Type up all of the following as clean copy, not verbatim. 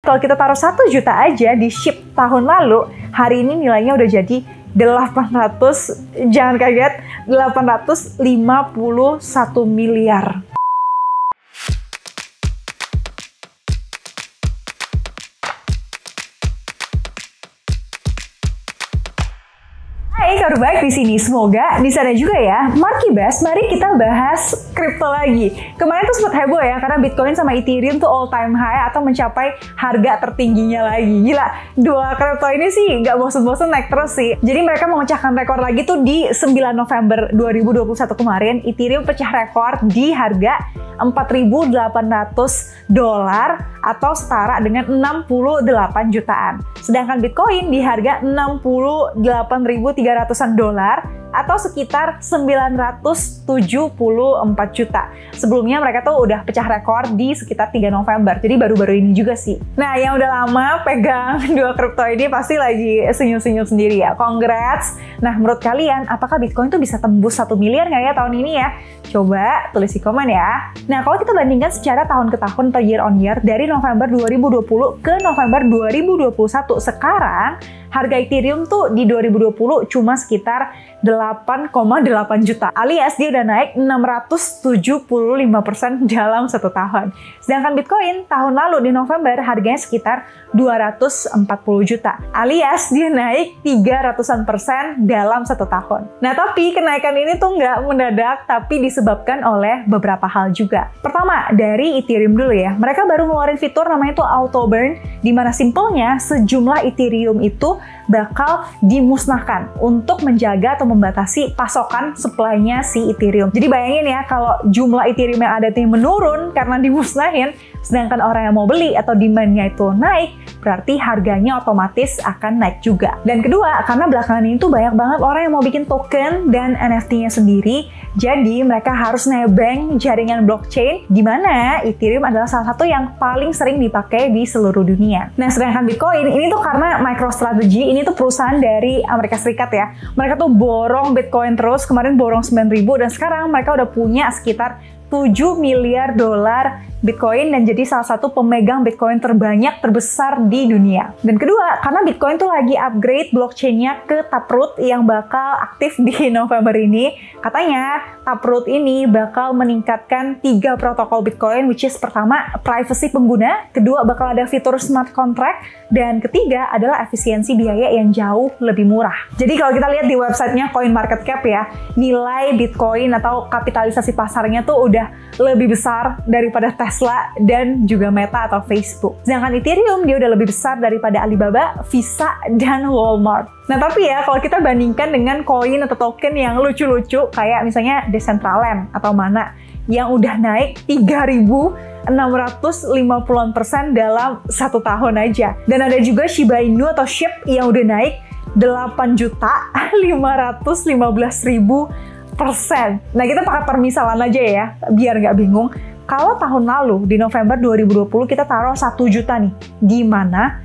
kalau kita taruh 1 juta aja di SHIB tahun lalu, hari ini nilainya udah jadi 800, jangan kaget, 851 miliar. Hai, kabar baik di sini. Semoga di sana juga ya. Markibas, mari kita bahas kripto lagi. Kemarin tuh sempat heboh ya, karena Bitcoin sama Ethereum tuh all time high atau mencapai harga tertingginya lagi. Gila, dua kripto ini sih nggak bosen-bosen naik terus sih. Jadi mereka memecahkan rekor lagi tuh di 9 November 2021 kemarin. Ethereum pecah rekor di harga $4.800 atau setara dengan 68 jutaan. Sedangkan Bitcoin di harga 68.300-an dolar atau sekitar 974 juta. Sebelumnya mereka tuh udah pecah rekor di sekitar 3 November. Jadi baru-baru ini juga sih. Nah, yang udah lama pegang dua kripto ini pasti lagi senyum-senyum sendiri ya. Congrats. Nah, menurut kalian apakah Bitcoin tuh bisa tembus 1 miliar nggak ya tahun ini ya? Coba tulis di komen ya. Nah, kalau kita bandingkan secara tahun ke tahun atau year on year dari November 2020 ke November 2021, sekarang harga Ethereum tuh di 2020 cuma sekitar 8,8 juta, alias dia udah naik 675% dalam 1 tahun. Sedangkan Bitcoin tahun lalu di November harganya sekitar 240 juta, alias dia naik 300% dalam 1 tahun. Nah, tapi kenaikan ini tuh nggak mendadak, tapi disebabkan oleh beberapa hal juga. Pertama, dari Ethereum dulu ya. Mereka baru ngeluarin fitur namanya tuh Auto Burn, di mana simpelnya sejumlah Ethereum itu bakal dimusnahkan untuk menjaga atau membatasi pasokan supply-nya si Ethereum. Jadi bayangin ya, kalau jumlah Ethereum yang ada itu menurun karena dimusnahin, sedangkan orang yang mau beli atau demand-nya itu naik, berarti harganya otomatis akan naik juga. Dan kedua, karena belakangan ini tuh banyak banget orang yang mau bikin token dan NFT-nya sendiri, jadi mereka harus nebeng jaringan blockchain, di mana Ethereum adalah salah satu yang paling sering dipakai di seluruh dunia. Nah, sedangkan Bitcoin ini tuh karena MicroStrategy, ini tuh perusahaan dari Amerika Serikat ya. Mereka tuh borong Bitcoin terus, kemarin borong 9.000 dan sekarang mereka udah punya sekitar 7 miliar dolar Bitcoin dan jadi salah satu pemegang Bitcoin terbanyak terbesar di dunia. Dan kedua, karena Bitcoin tuh lagi upgrade blockchain-nya ke Taproot yang bakal aktif di November ini. Katanya Taproot ini bakal meningkatkan 3 protokol Bitcoin, which is pertama privacy pengguna, kedua bakal ada fitur smart contract, dan ketiga adalah efisiensi biaya yang jauh lebih murah. Jadi kalau kita lihat di websitenya CoinMarketCap ya, nilai Bitcoin atau kapitalisasi pasarnya tuh udah lebih besar daripada Tesla dan juga Meta atau Facebook. Sedangkan Ethereum dia udah lebih besar daripada Alibaba, Visa, dan Walmart. Nah, tapi ya kalau kita bandingkan dengan koin atau token yang lucu-lucu kayak misalnya Decentraland atau Mana yang udah naik 3.650% dalam 1 tahun aja. Dan ada juga Shiba Inu atau SHIB yang udah naik 8.515.000%. Nah, kita pakai permisalan aja ya, biar nggak bingung. Kalau tahun lalu, di November 2020, kita taruh 1 juta nih, di mana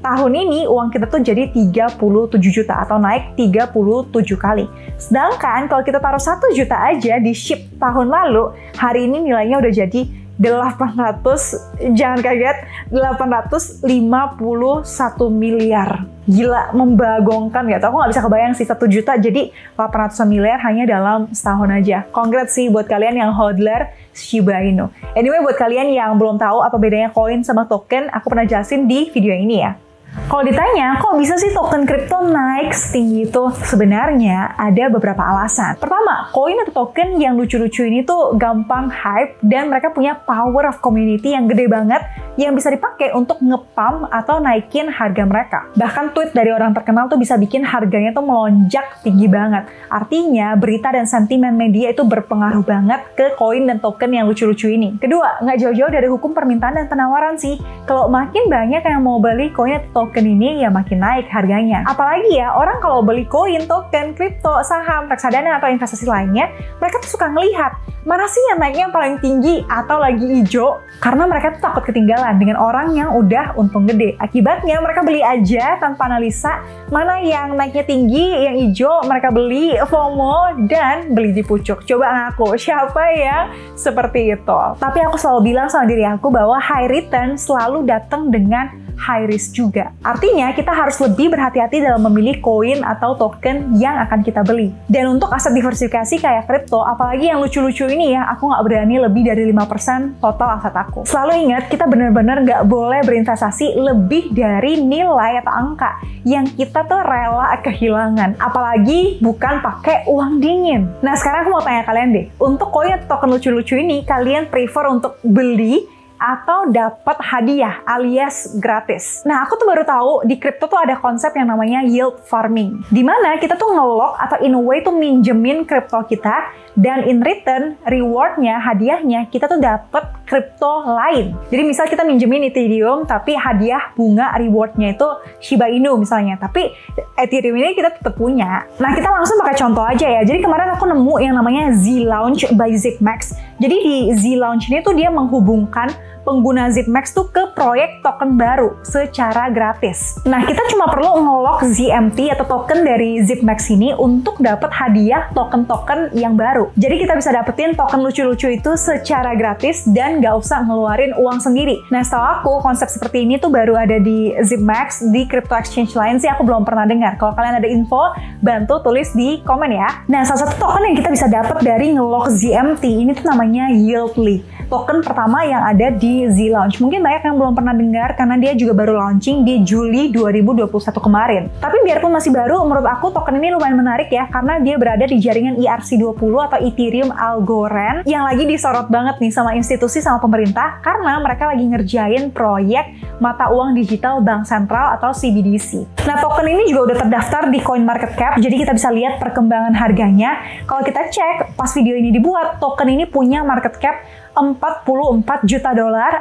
tahun ini uang kita tuh jadi 37 juta atau naik 37 kali. Sedangkan kalau kita taruh 1 juta aja di SHIB tahun lalu, hari ini nilainya udah jadi 800, jangan kaget, 851 miliar. Gila, membagongkan gak? Aku nggak bisa kebayang sih 1 juta jadi 800 miliar hanya dalam setahun aja. Congrats sih buat kalian yang hodler Shiba Inu. Anyway, buat kalian yang belum tahu apa bedanya koin sama token, aku pernah jelasin di video ini ya. Kalau ditanya, kok bisa sih token kripto naik setinggi itu? Sebenarnya ada beberapa alasan. Pertama, koin atau token yang lucu-lucu ini tuh gampang hype dan mereka punya power of community yang gede banget yang bisa dipakai untuk nge-pump atau naikin harga mereka. Bahkan tweet dari orang terkenal tuh bisa bikin harganya tuh melonjak tinggi banget. Artinya, berita dan sentimen media itu berpengaruh banget ke koin dan token yang lucu-lucu ini. Kedua, nggak jauh-jauh dari hukum permintaan dan penawaran sih. Kalau makin banyak yang mau beli koin atau token ini ya makin naik harganya. Apalagi ya, orang kalau beli koin, token, kripto, saham, reksadana, atau investasi lainnya, mereka tuh suka ngelihat mana sih yang naiknya paling tinggi atau lagi hijau, karena mereka tuh takut ketinggalan dengan orang yang udah untung gede. Akibatnya mereka beli aja tanpa analisa mana yang naiknya tinggi, yang hijau mereka beli, FOMO, dan beli di pucuk. Coba ngaku, siapa yang seperti itu? Tapi aku selalu bilang sama diri aku bahwa high return selalu datang dengan high risk juga. Artinya kita harus lebih berhati-hati dalam memilih koin atau token yang akan kita beli. Dan untuk aset diversifikasi kayak kripto, apalagi yang lucu-lucu ini ya, aku nggak berani lebih dari 5% total aset aku. Selalu ingat, kita benar-benar nggak boleh berinvestasi lebih dari nilai atau angka yang kita tuh rela kehilangan. Apalagi bukan pakai uang dingin. Nah sekarang aku mau tanya kalian deh, untuk koin atau token lucu-lucu ini, kalian prefer untuk beli atau dapat hadiah alias gratis? Nah, aku tuh baru tahu di kripto tuh ada konsep yang namanya yield farming. Dimana kita tuh nge-lock atau in a way tuh minjemin kripto kita, dan in return rewardnya, hadiahnya kita tuh dapat kripto lain. Jadi misal kita minjemin Ethereum, tapi hadiah bunga rewardnya itu Shiba Inu misalnya, tapi Ethereum ini kita tetap punya. Nah, kita langsung pakai contoh aja ya. Jadi kemarin aku nemu yang namanya Z-Launch by ZipMax. Jadi di Z-Launch ini tuh dia menghubungkan pengguna ZipMax tuh ke proyek token baru secara gratis. Nah, kita cuma perlu nge-lock ZMT atau token dari ZipMax ini untuk dapat hadiah token-token yang baru. Jadi kita bisa dapetin token lucu-lucu itu secara gratis dan nggak usah ngeluarin uang sendiri. Nah, setahu aku konsep seperti ini tuh baru ada di ZipMax, di crypto exchange lain sih aku belum pernah dengar. Kalau kalian ada info, bantu tulis di komen ya. Nah, salah satu token yang kita bisa dapat dari nge-lock ZMT ini tuh namanya Yieldly. Token pertama yang ada di Z-Launch. Mungkin banyak yang belum pernah dengar karena dia juga baru launching di Juli 2021 kemarin. Tapi biarpun masih baru, menurut aku token ini lumayan menarik ya, karena dia berada di jaringan ERC20 atau Ethereum Algorand yang lagi disorot banget nih sama institusi sama pemerintah karena mereka lagi ngerjain proyek mata uang digital bank sentral atau CBDC. Nah, token ini juga udah terdaftar di CoinMarketCap, jadi kita bisa lihat perkembangan harganya. Kalau kita cek pas video ini dibuat, token ini punya market cap $44 juta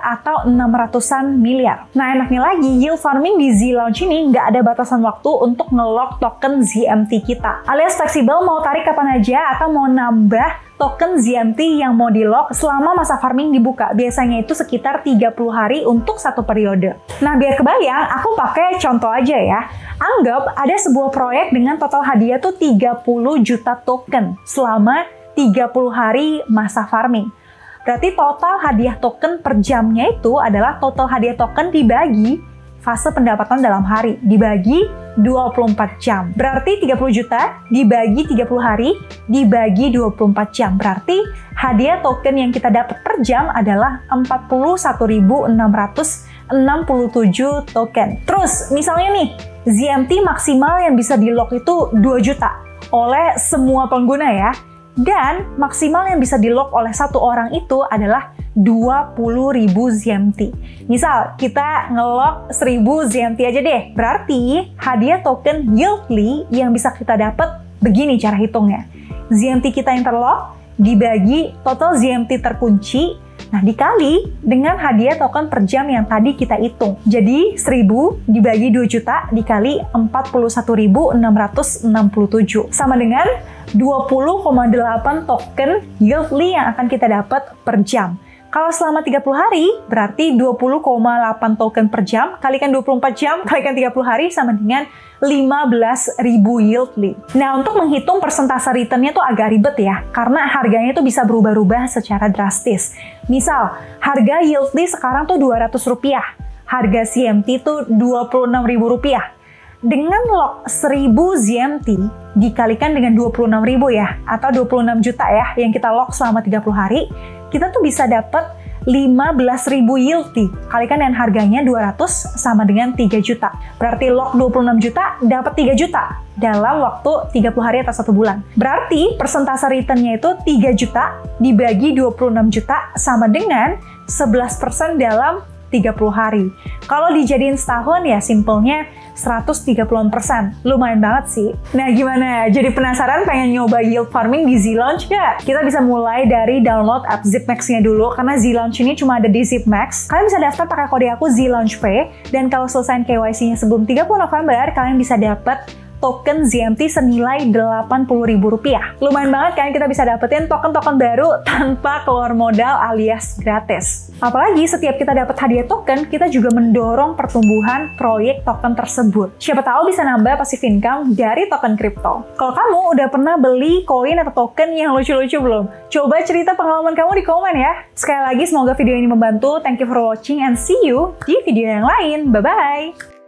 atau 600-an miliar. Nah, enaknya lagi, yield farming di Z-Launch ini nggak ada batasan waktu untuk nge-lock token ZMT kita. Alias fleksibel, mau tarik kapan aja atau mau nambah token ZMT yang mau di-lock selama masa farming dibuka. Biasanya itu sekitar 30 hari untuk satu periode. Nah, biar kebayang, aku pakai contoh aja ya. Anggap ada sebuah proyek dengan total hadiah tuh 30 juta token selama 30 hari masa farming. Berarti total hadiah token per jamnya itu adalah total hadiah token dibagi fase pendapatan dalam hari, dibagi 24 jam. Berarti 30 juta dibagi 30 hari, dibagi 24 jam. Berarti hadiah token yang kita dapat per jam adalah 41.667 token. Terus, misalnya nih, ZMT maksimal yang bisa di-lock itu 2 juta oleh semua pengguna ya. Dan maksimal yang bisa di-lock oleh satu orang itu adalah 20.000 ZMT. Misal kita nge-lock 1.000 ZMT aja deh. Berarti hadiah token Yieldly yang bisa kita dapat begini cara hitungnya. ZMT kita yang terlock dibagi total ZMT terkunci, nah dikali dengan hadiah token per jam yang tadi kita hitung. Jadi 1.000 dibagi 2 juta dikali 41.667 sama dengan 20,8 token Yieldly yang akan kita dapat per jam. Kalau selama 30 hari, berarti 20,8 token per jam, kalikan 24 jam, kalikan 30 hari, sama dengan 15.000 Yieldly. Nah, untuk menghitung persentase returnnya tuh agak ribet ya, karena harganya tuh bisa berubah-ubah secara drastis. Misal, harga Yieldly sekarang tuh Rp200, harga ZMT tuh Rp26.000. Dengan lock 1.000 ZMT dikalikan dengan 26.000 ya, atau 26 juta ya, yang kita lock selama 30 hari, kita tuh bisa dapat 15.000 Yieldly. Kalikan dengan harganya 200 sama dengan 3 juta. Berarti lock 26 juta dapat 3 juta dalam waktu 30 hari atau 1 bulan. Berarti persentase returnnya itu 3 juta dibagi 26 juta sama dengan 11% dalam 30 hari. Kalau dijadiin setahun ya simpelnya 130%. Lumayan banget sih. Nah gimana? Jadi penasaran pengen nyoba yield farming di Zlaunch gak? Kita bisa mulai dari download app ZipMax-nya dulu, karena Zlaunch ini cuma ada di ZipMax. Kalian bisa daftar pakai kode aku ZlaunchP, dan kalau selesai KYC-nya sebelum 30 November, kalian bisa dapat token ZMT senilai Rp80.000. Lumayan banget kan kita bisa dapetin token-token baru tanpa keluar modal alias gratis. Apalagi setiap kita dapat hadiah token, kita juga mendorong pertumbuhan proyek token tersebut. Siapa tahu bisa nambah passive income dari token kripto. Kalau kamu udah pernah beli koin atau token yang lucu-lucu belum? Coba cerita pengalaman kamu di komen ya. Sekali lagi semoga video ini membantu. Thank you for watching and see you di video yang lain. Bye-bye!